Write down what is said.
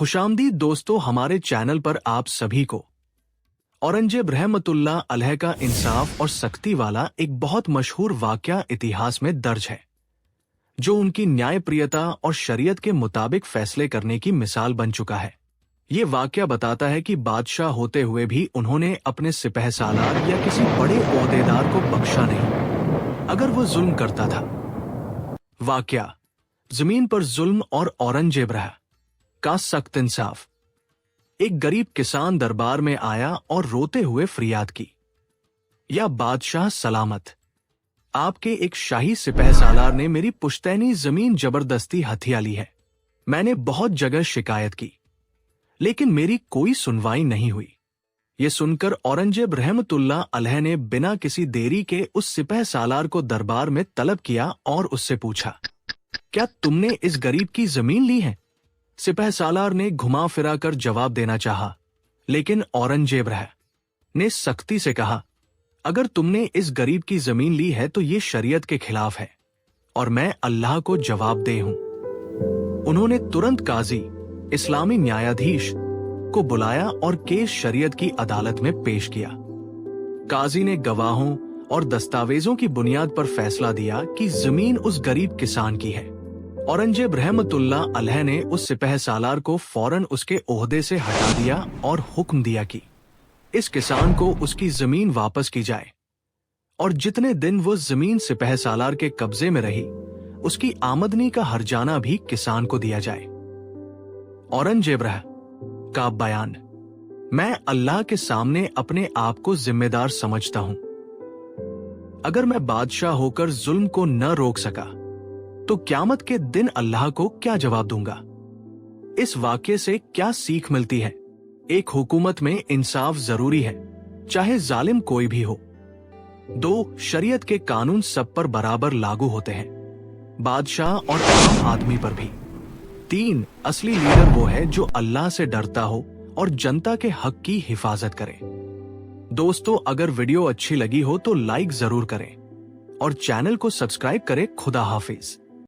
खुशामदीद दोस्तों, हमारे चैनल पर आप सभी को। औरंगजेब रहमतुल्लाह अलैह का इंसाफ और सख्ती वाला एक बहुत मशहूर वाक़या इतिहास में दर्ज है, जो उनकी न्यायप्रियता और शरीयत के मुताबिक फैसले करने की मिसाल बन चुका है। ये वाक़या बताता है कि बादशाह होते हुए भी उन्होंने अपने सिपहसालार या किसी बड़े ओहदेदार को बख्शा नहीं, अगर वो जुल्म करता था। वाक़या: जमीन पर जुल्म और औरंगजेब रहा का सख्त इंसाफ। एक गरीब किसान दरबार में आया और रोते हुए फरियाद की, या बादशाह सलामत, आपके एक शाही सिपहसालार ने मेरी पुश्तैनी जमीन जबरदस्ती हथिया ली है। मैंने बहुत जगह शिकायत की, लेकिन मेरी कोई सुनवाई नहीं हुई। ये सुनकर औरंगजेब रहमतुल्लाह अलैह ने बिना किसी देरी के उस सिपहसालार को दरबार में तलब किया और उससे पूछा, क्या तुमने इस गरीब की जमीन ली है? सिपहसालार ने घुमा फिरा कर जवाब देना चाहा, लेकिन औरंगजेब ने सख्ती से कहा, अगर तुमने इस गरीब की जमीन ली है तो ये शरीयत के खिलाफ है और मैं अल्लाह को जवाबदेह हूं। उन्होंने तुरंत काजी, इस्लामी न्यायाधीश को बुलाया और केस शरीयत की अदालत में पेश किया। काजी ने गवाहों और दस्तावेजों की बुनियाद पर फैसला दिया कि जमीन उस गरीब किसान की है। औरंगजेब रहमतुल्लाह अलैह ने उस सिपहसालार को फौरन उसके ओहदे से हटा दिया और हुक्म दिया कि इस किसान को उसकी जमीन वापस की जाए, और जितने दिन वो जमीन सिपहसालार के कब्जे में रही, उसकी आमदनी का हर्जाना भी किसान को दिया जाए। औरंगजेब का बयान: मैं अल्लाह के सामने अपने आप को जिम्मेदार समझता हूं। अगर मैं बादशाह होकर जुल्म को न रोक सका तो क़यामत के दिन अल्लाह को क्या जवाब दूंगा? इस वाक़ये से क्या सीख मिलती है? एक हुकूमत में इंसाफ जरूरी है, चाहे जालिम कोई भी हो। 2. शरीयत के कानून सब पर बराबर लागू होते हैं, बादशाह और आम आदमी पर भी। 3. असली लीडर वो है जो अल्लाह से डरता हो और जनता के हक की हिफाजत करे। दोस्तों, अगर वीडियो अच्छी लगी हो तो लाइक जरूर करें और चैनल को सब्सक्राइब करें। खुदा हाफिज।